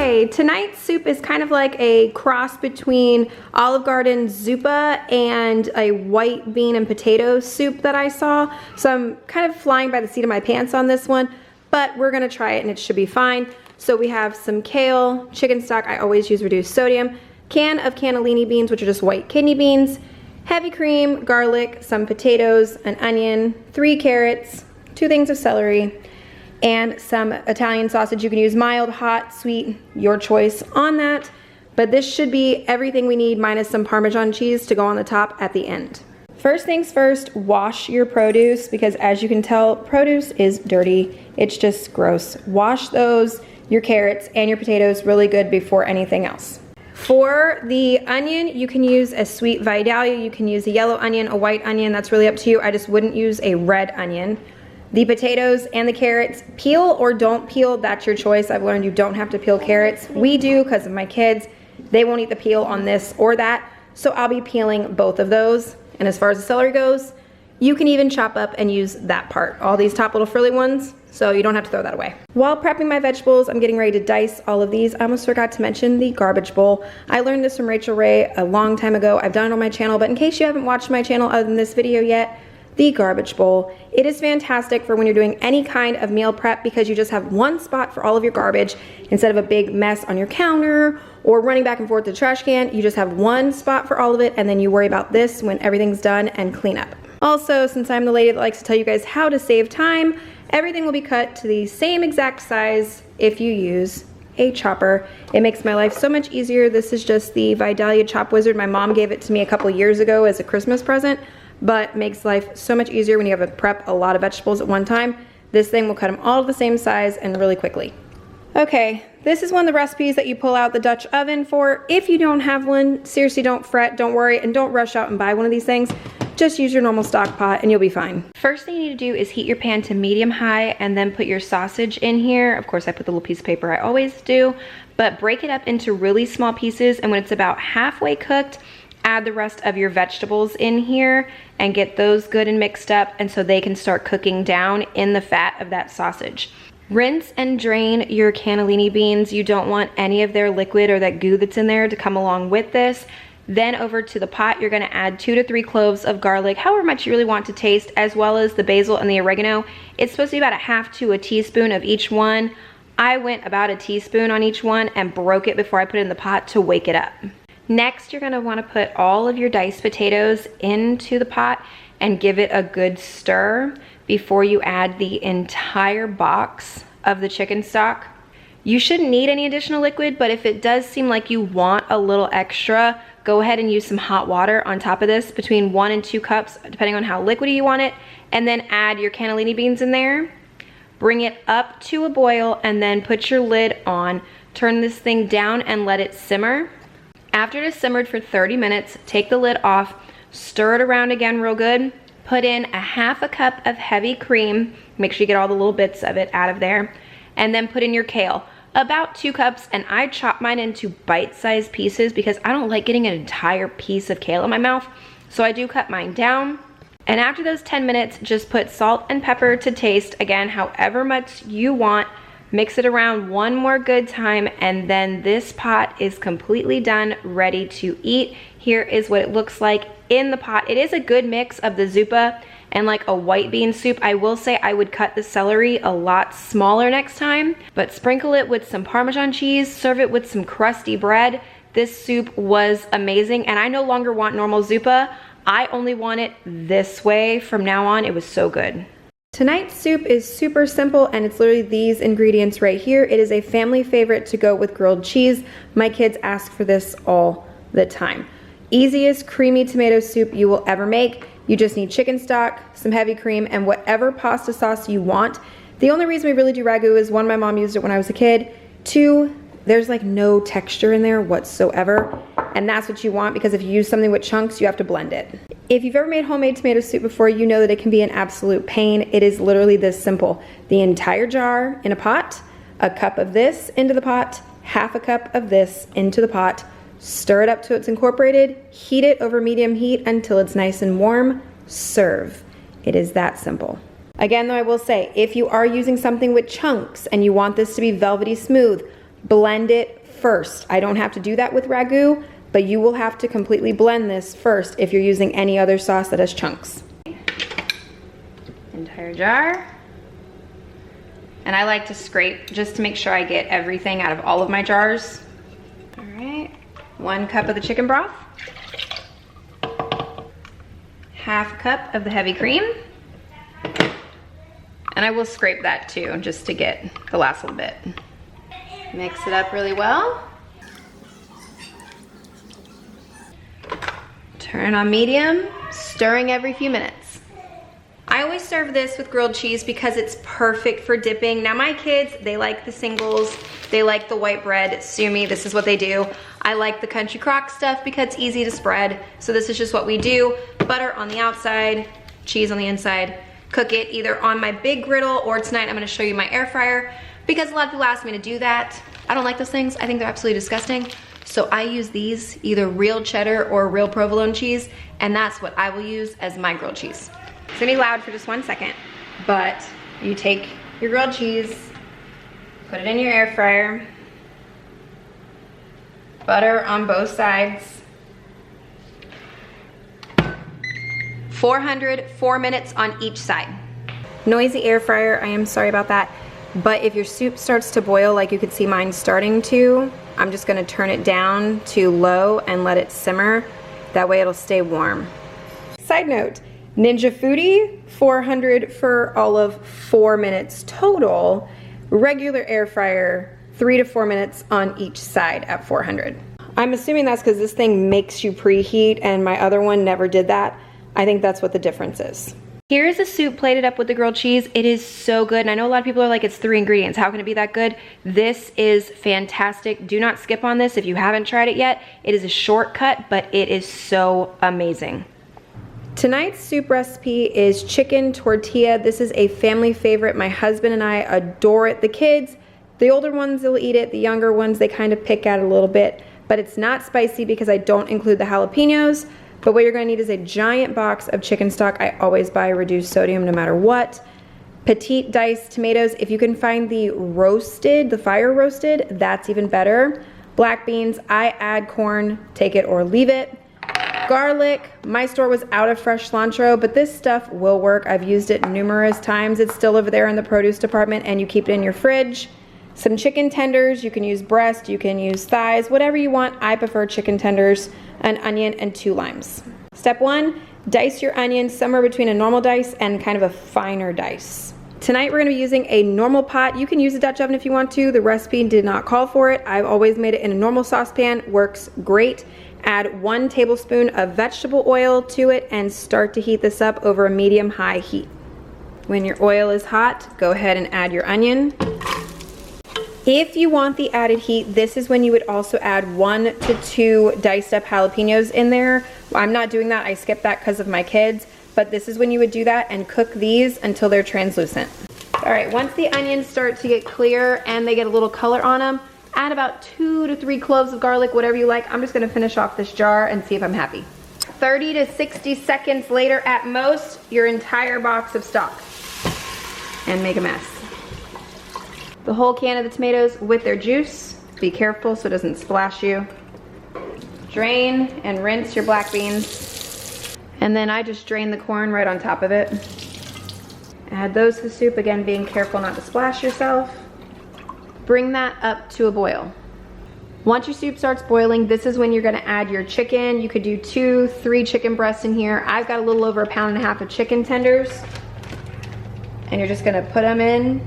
Okay, tonight's soup is kind of like a cross between Olive Garden's Zuppa and a white bean and potato soup that I saw. So I'm kind of flying by the seat of my pants on this one, but we're gonna try it and it should be fine. So we have some kale, chicken stock, I always use reduced sodium, can of cannilini beans, which are just white kidney beans, heavy cream, garlic, some potatoes, an onion, 3 carrots, 2 things of celery, and some Italian sausage. You can use mild, hot, sweet, your choice on that. But this should be everything we need minus some Parmesan cheese to go on the top at the end. First things first, wash your produce because as you can tell, produce is dirty. It's just gross. Wash those, your carrots and your potatoes really good before anything else. For the onion, you can use a sweet Vidalia, you can use a yellow onion, a white onion, that's really up to you. I just wouldn't use a red onion. The potatoes and the carrots, peel or don't peel, that's your choice. I've learned you don't have to peel carrots. We do because of my kids. They won't eat the peel on this or that, so I'll be peeling both of those. And as far as the celery goes, you can even chop up and use that part. All these top little frilly ones, so you don't have to throw that away. While prepping my vegetables, I'm getting ready to dice all of these. I almost forgot to mention the garbage bowl. I learned this from Rachel Ray a long time ago. I've done it on my channel, but in case you haven't watched my channel other than this video yet, the garbage bowl. It is fantastic for when you're doing any kind of meal prep because you just have one spot for all of your garbage instead of a big mess on your counter or running back and forth to the trash can. You just have one spot for all of it and then you worry about this when everything's done and clean up. Also, since I'm the lady that likes to tell you guys how to save time, everything will be cut to the same exact size if you use a chopper. It makes my life so much easier. This is just the Vidalia Chop Wizard. My mom gave it to me a couple years ago as a Christmas present, but makes life so much easier when you have to prep a lot of vegetables at one time. This thing will cut them all the same size and really quickly. Okay, this is one of the recipes that you pull out the Dutch oven for. If you don't have one, seriously don't fret, don't worry, and don't rush out and buy one of these things. Just use your normal stock pot and you'll be fine. First thing you need to do is heat your pan to medium high and then put your sausage in here. Of course, I put the little piece of paper, I always do, but break it up into really small pieces, and when it's about halfway cooked, add the rest of your vegetables in here and get those good and mixed up, and so they can start cooking down in the fat of that sausage. Rinse and drain your cannilini beans. You don't want any of their liquid or that goo that's in there to come along with this. Then over to the pot, you're gonna add 2 to 3 cloves of garlic, however much you really want to taste, as well as the basil and the oregano. It's supposed to be about 1/2 to a teaspoon of each one. I went about a teaspoon on each one and broke it before I put it in the pot to wake it up. Next, you're gonna wanna put all of your diced potatoes into the pot and give it a good stir before you add the entire box of the chicken stock. You shouldn't need any additional liquid, but if it does seem like you want a little extra, go ahead and use some hot water on top of this, between 1 and 2 cups, depending on how liquidy you want it, and then add your cannellini beans in there. Bring it up to a boil and then put your lid on. Turn this thing down and let it simmer. After it has simmered for 30 minutes, take the lid off, stir it around again real good, put in 1/2 cup of heavy cream, make sure you get all the little bits of it out of there, and then put in your kale, about 2 cups, and I chop mine into bite-sized pieces because I don't like getting an entire piece of kale in my mouth, so I do cut mine down. And after those 10 minutes, just put salt and pepper to taste, again, however much you want. Mix it around one more good time, and then this pot is completely done, ready to eat. Here is what it looks like in the pot. It is a good mix of the Zuppa and like a white bean soup. I will say I would cut the celery a lot smaller next time, but sprinkle it with some Parmesan cheese, serve it with some crusty bread. This soup was amazing, and I no longer want normal Zuppa. I only want it this way from now on. It was so good. Tonight's soup is super simple, and it's literally these ingredients right here. It is a family favorite to go with grilled cheese. My kids ask for this all the time. Easiest creamy tomato soup you will ever make. You just need chicken stock, some heavy cream, and whatever pasta sauce you want. The only reason we really do Ragu is 1, my mom used it when I was a kid. 2, there's like no texture in there whatsoever. And that's what you want, because if you use something with chunks, you have to blend it. If you've ever made homemade tomato soup before, you know that it can be an absolute pain. It is literally this simple. The entire jar in a pot, a cup of this into the pot, 1/2 cup of this into the pot, stir it up till it's incorporated, heat it over medium heat until it's nice and warm, serve. It is that simple. Again, though, I will say, if you are using something with chunks and you want this to be velvety smooth, blend it first. I don't have to do that with Ragu, but you will have to completely blend this first if you're using any other sauce that has chunks. Entire jar. And I like to scrape just to make sure I get everything out of all of my jars. All right, 1 cup of the chicken broth. Half cup of the heavy cream. And I will scrape that too, just to get the last little bit. Mix it up really well. Turn on medium, stirring every few minutes. I always serve this with grilled cheese because it's perfect for dipping. Now my kids, they like the singles, they like the white bread. Sue me, this is what they do. I like the country crock stuff because it's easy to spread. So this is just what we do. Butter on the outside, cheese on the inside. Cook it either on my big griddle or tonight I'm gonna show you my air fryer because a lot of people ask me to do that. I don't like those things, I think they're absolutely disgusting. So I use these, either real cheddar or real provolone cheese, and that's what I will use as my grilled cheese. It's gonna be loud for just 1 second, but you take your grilled cheese, put it in your air fryer, butter on both sides, 4 minutes on each side. Noisy air fryer, I am sorry about that, but if your soup starts to boil like you could see mine starting to, I'm just gonna turn it down to low and let it simmer. That way it'll stay warm. Side note, Ninja Foodie, 400 for all of 4 minutes total. Regular air fryer, 3 to 4 minutes on each side at 400. I'm assuming that's because this thing makes you preheat and my other one never did that. I think that's what the difference is. Here's a soup plated up with the grilled cheese. It is so good. And I know a lot of people are like, it's 3 ingredients. How can it be that good? This is fantastic. Do not skip on this if you haven't tried it yet. It is a shortcut, but it is so amazing. Tonight's soup recipe is chicken tortilla. This is a family favorite. My husband and I adore it. The kids, the older ones will eat it. The younger ones, they kind of pick at it a little bit. But it's not spicy because I don't include the jalapenos. But what you're gonna need is a giant box of chicken stock. I always buy reduced sodium no matter what. Petite diced tomatoes. If you can find the roasted, the fire roasted, that's even better. Black beans, I add corn, take it or leave it. Garlic, my store was out of fresh cilantro, but this stuff will work. I've used it numerous times. It's still over there in the produce department and you keep it in your fridge. Some chicken tenders, you can use breast, you can use thighs, whatever you want. I prefer chicken tenders, an onion, and 2 limes. Step 1, dice your onions somewhere between a normal dice and kind of a finer dice. Tonight we're gonna be using a normal pot. You can use a Dutch oven if you want to. The recipe did not call for it. I've always made it in a normal saucepan, works great. Add 1 tablespoon of vegetable oil to it and start to heat this up over a medium-high heat. When your oil is hot, go ahead and add your onion. If you want the added heat, this is when you would also add 1 to 2 diced up jalapenos in there. I'm not doing that, I skipped that because of my kids, but this is when you would do that and cook these until they're translucent. All right, once the onions start to get clear and they get a little color on them, add about 2 to 3 cloves of garlic, whatever you like. I'm just gonna finish off this jar and see if I'm happy. 30 to 60 seconds later at most, your entire box of stock. And make a mess. The whole can of the tomatoes with their juice. Be careful so it doesn't splash you. Drain and rinse your black beans. And then I just drain the corn right on top of it. Add those to the soup, again being careful not to splash yourself. Bring that up to a boil. Once your soup starts boiling, this is when you're gonna add your chicken. You could do 2, 3 chicken breasts in here. I've got a little over 1.5 pounds of chicken tenders. And you're just gonna put them in.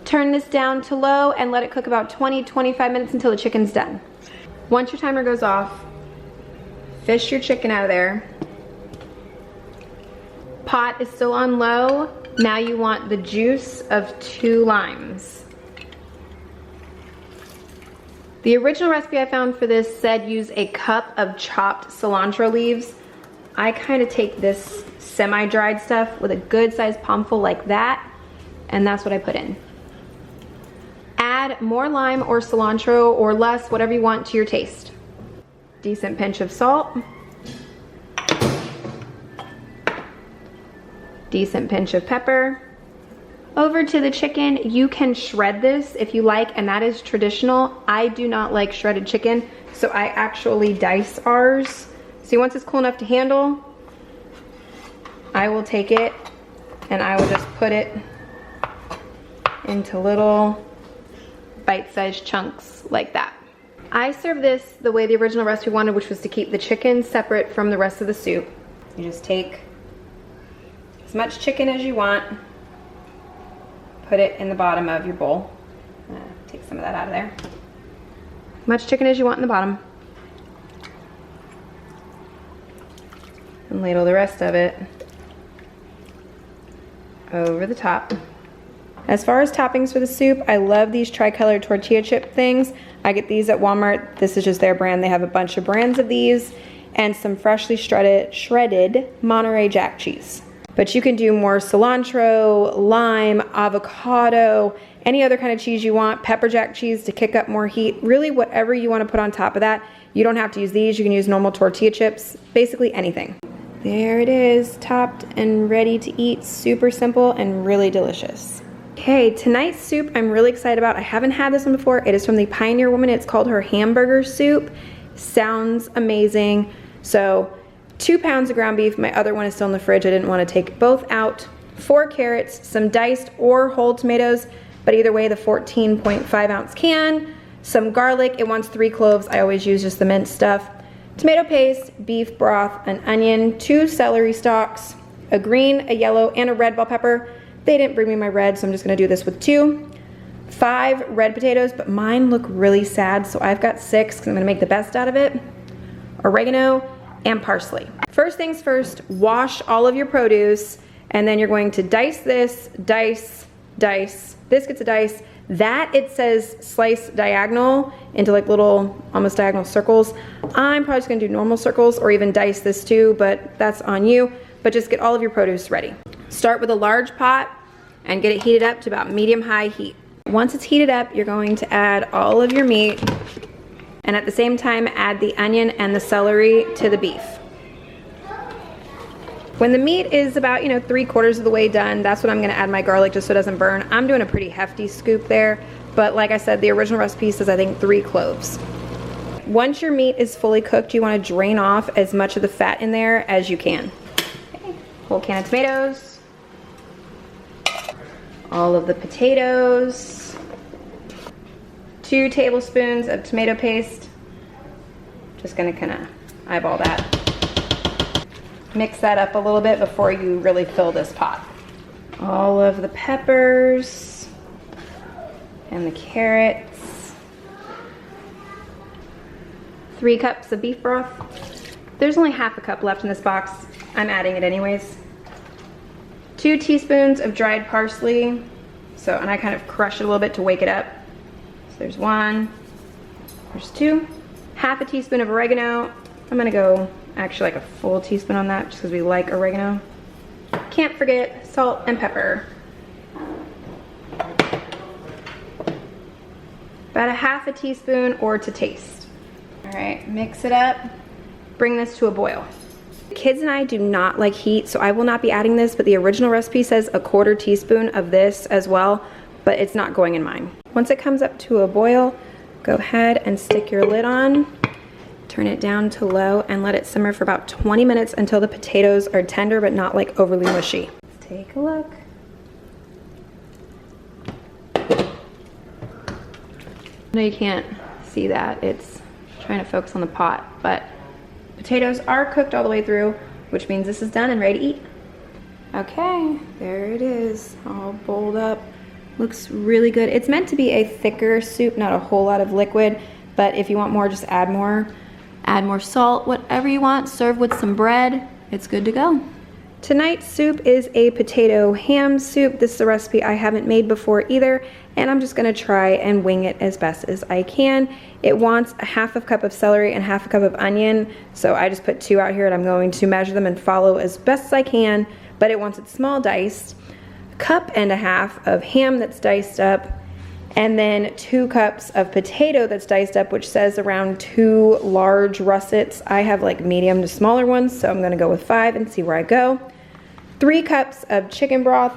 Turn this down to low and let it cook about 20-25 minutes until the chicken's done. Once your timer goes off, fish your chicken out of there. Pot is still on low. Now you want the juice of 2 limes. The original recipe I found for this said use a cup of chopped cilantro leaves. I kind of take this semi-dried stuff with a good sized palmful like that, and that's what I put in. Add more lime or cilantro or less, whatever you want to your taste. Decent pinch of salt. Decent pinch of pepper. Over to the chicken, you can shred this if you like, and that is traditional. I do not like shredded chicken, so I actually dice ours. See, once it's cool enough to handle, I will take it and I will just put it into little bite-sized chunks like that. I serve this the way the original recipe wanted, which was to keep the chicken separate from the rest of the soup. You just take as much chicken as you want, put it in the bottom of your bowl. Take some of that out of there. As much chicken as you want in the bottom. And ladle the rest of it over the top. As far as toppings for the soup, I love these tricolor tortilla chip things. I get these at Walmart. This is just their brand. They have a bunch of brands of these and some freshly shredded Monterey Jack cheese. But you can do more cilantro, lime, avocado, any other kind of cheese you want, pepper jack cheese to kick up more heat. Really whatever you want to put on top of that. You don't have to use these. You can use normal tortilla chips, basically anything. There it is, topped and ready to eat. Super simple and really delicious. Okay, tonight's soup I'm really excited about. I haven't had this one before. It is from the Pioneer Woman. It's called her Hamburger Soup. Sounds amazing. So 2 pounds of ground beef. My other one is still in the fridge. I didn't want to take both out. 4 carrots, some diced or whole tomatoes, but either way, the 14.5 ounce can. Some garlic. It wants 3 cloves. I always use just the minced stuff. Tomato paste, beef broth, an onion, 2 celery stalks, a green, a yellow, and a red bell pepper. They didn't bring me my red, so I'm just gonna do this with 2. 5 red potatoes, but mine look really sad, so I've got 6 because I'm gonna make the best out of it. Oregano and parsley. First things first, wash all of your produce, and then you're going to dice this, dice, dice. This gets a dice. That, it says slice diagonal into like little, almost diagonal circles. I'm probably just gonna do normal circles or even dice this too, but that's on you. But just get all of your produce ready. Start with a large pot and get it heated up to about medium-high heat. Once it's heated up, you're going to add all of your meat, and at the same time, add the onion and the celery to the beef. When the meat is about, 3/4 of the way done, that's when I'm gonna add my garlic just so it doesn't burn. I'm doing a pretty hefty scoop there, but like I said, the original recipe says I think 3 cloves. Once your meat is fully cooked, you wanna drain off as much of the fat in there as you can. Okay. Whole can of tomatoes, all of the potatoes, 2 tablespoons of tomato paste. Just gonna kinda eyeball that. Mix that up a little bit before you really fill this pot. All of the peppers and the carrots. 3 cups of beef broth. There's only half a cup left in this box. I'm adding it anyways. 2 teaspoons of dried parsley. And I kind of crush it a little bit to wake it up. So there's 1, there's 2. Half a teaspoon of oregano. I'm gonna go actually like a full teaspoon on that just because we like oregano. Can't forget salt and pepper. About a half a teaspoon or to taste. All right, mix it up. Bring this to a boil. The kids and I do not like heat, so I will not be adding this, but the original recipe says a 1/4 teaspoon of this as well, but it's not going in mine. Once it comes up to a boil, go ahead and stick your lid on. Turn it down to low and let it simmer for about 20 minutes until the potatoes are tender but not like overly mushy. Let's take a look. I know you can't see that, it's trying to focus on the pot, but potatoes are cooked all the way through, which means this is done and ready to eat. Okay, there it is, all bowled up. Looks really good. It's meant to be a thicker soup, not a whole lot of liquid, but if you want more, just add more. Add more salt, whatever you want. Serve with some bread. It's good to go. Tonight's soup is a potato ham soup. This is a recipe I haven't made before either, and I'm just gonna try and wing it as best as I can. It wants a half a cup of celery and half a cup of onion, so I just put 2 out here and I'm going to measure them and follow as best as I can, but it wants it small diced. A cup and a half of ham that's diced up, and then 2 cups of potato that's diced up, which says around 2 large russets. I have like medium to smaller ones, so I'm gonna go with 5 and see where I go. 3 cups of chicken broth.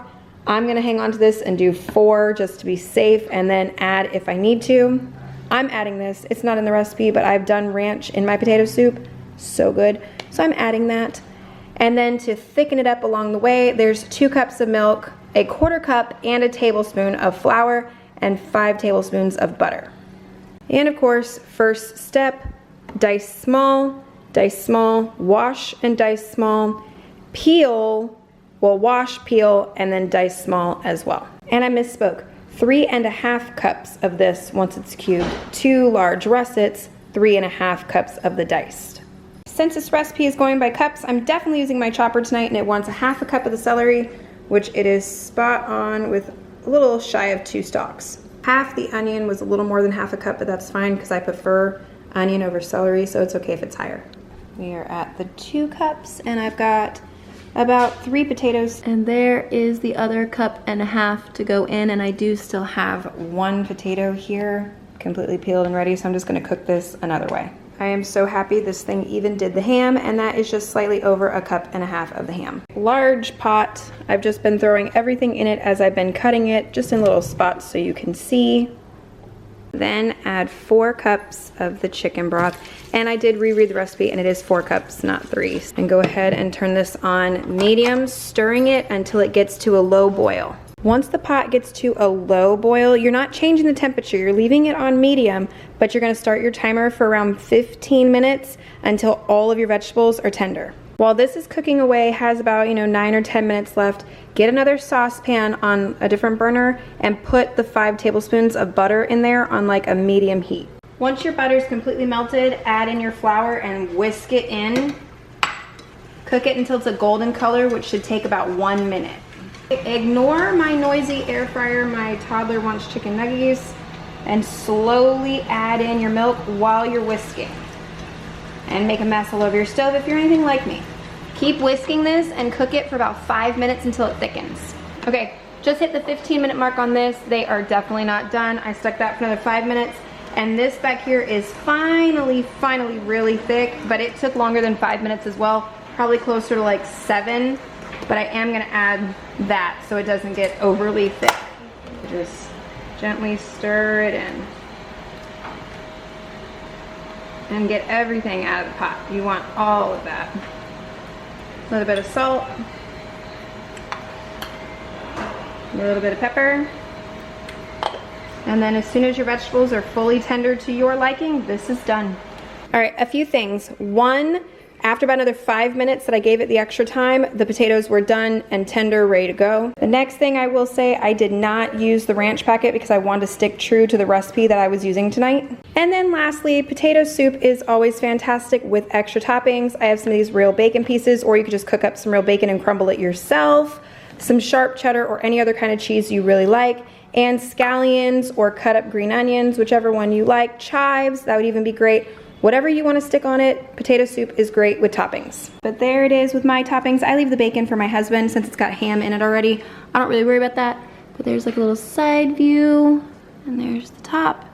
I'm gonna hang on to this and do 4 just to be safe and then add if I need to. I'm adding this, it's not in the recipe, but I've done ranch in my potato soup, so good. So I'm adding that. And then to thicken it up along the way, there's 2 cups of milk, a 1/4 cup, and a tablespoon of flour, and 5 tablespoons of butter. And of course, first step, dice small, wash and dice small, peel, well, wash, peel, and then dice small as well. And I misspoke, 3½ cups of this once it's cubed, 2 large russets, 3½ cups of the diced. Since this recipe is going by cups, I'm definitely using my chopper tonight, and it wants 1/2 cup of the celery, which it is spot on with a little shy of 2 stalks. Half the onion was a little more than 1/2 cup, but that's fine because I prefer onion over celery, so it's okay if it's higher. We are at the 2 cups, and I've got about 3 potatoes. And there is the other 1.5 cups to go in, and I do still have 1 potato here, completely peeled and ready, so I'm just gonna cook this another way. I am so happy this thing even did the ham, and that is just slightly over 1.5 cups of the ham. Large pot. I've just been throwing everything in it as I've been cutting it, just in little spots so you can see. Then add 4 cups of the chicken broth, and I did reread the recipe and it is 4 cups, not 3. And go ahead and turn this on medium, stirring it until it gets to a low boil. Once the pot gets to a low boil, you're not changing the temperature, you're leaving it on medium, but you're gonna start your timer for around 15 minutes until all of your vegetables are tender. While this is cooking away, has about 9 or 10 minutes left, get another saucepan on a different burner and put the 5 tablespoons of butter in there on like a medium heat. Once your butter is completely melted, add in your flour and whisk it in. Cook it until it's a golden color, which should take about 1 minute. Ignore my noisy air fryer, my toddler wants chicken nuggets, and slowly add in your milk while you're whisking. And make a mess all over your stove if you're anything like me. Keep whisking this and cook it for about 5 minutes until it thickens. Okay, just hit the 15-minute mark on this. They are definitely not done. I stuck that for another 5 minutes. And this back here is finally really thick, but it took longer than 5 minutes as well, probably closer to like 7. But I am gonna add that so it doesn't get overly thick. Just gently stir it in. And get everything out of the pot. You want all of that. A little bit of salt. A little bit of pepper. And then as soon as your vegetables are fully tender to your liking, this is done. All right, a few things. 1, after about another 5 minutes that I gave it the extra time, the potatoes were done and tender, ready to go. The next thing I will say, I did not use the ranch packet because I wanted to stick true to the recipe that I was using tonight. And then lastly, potato soup is always fantastic with extra toppings. I have some of these real bacon pieces, or you could just cook up some real bacon and crumble it yourself. Some sharp cheddar or any other kind of cheese you really like. And scallions or cut up green onions, whichever one you like. Chives, that would even be great. Whatever you want to stick on it, potato soup is great with toppings. But there it is with my toppings. I leave the bacon for my husband since it's got ham in it already. I don't really worry about that. But there's like a little side view, and there's the top.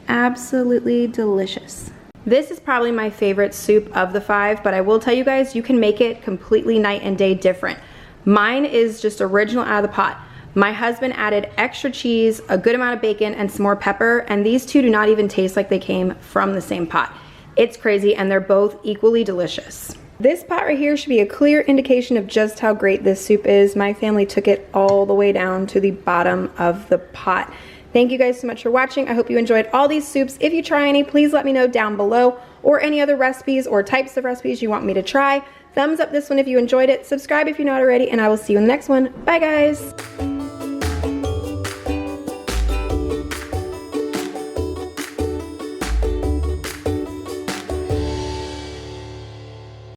Absolutely delicious. This is probably my favorite soup of the 5, but I will tell you guys, you can make it completely night and day different. Mine is just original out of the pot. My husband added extra cheese, a good amount of bacon, and some more pepper, and these two do not even taste like they came from the same pot. It's crazy, and they're both equally delicious. This pot right here should be a clear indication of just how great this soup is. My family took it all the way down to the bottom of the pot. Thank you guys so much for watching. I hope you enjoyed all these soups. If you try any, please let me know down below, or any other recipes or types of recipes you want me to try. Thumbs up this one if you enjoyed it. Subscribe if you're not already, and I will see you in the next one. Bye, guys.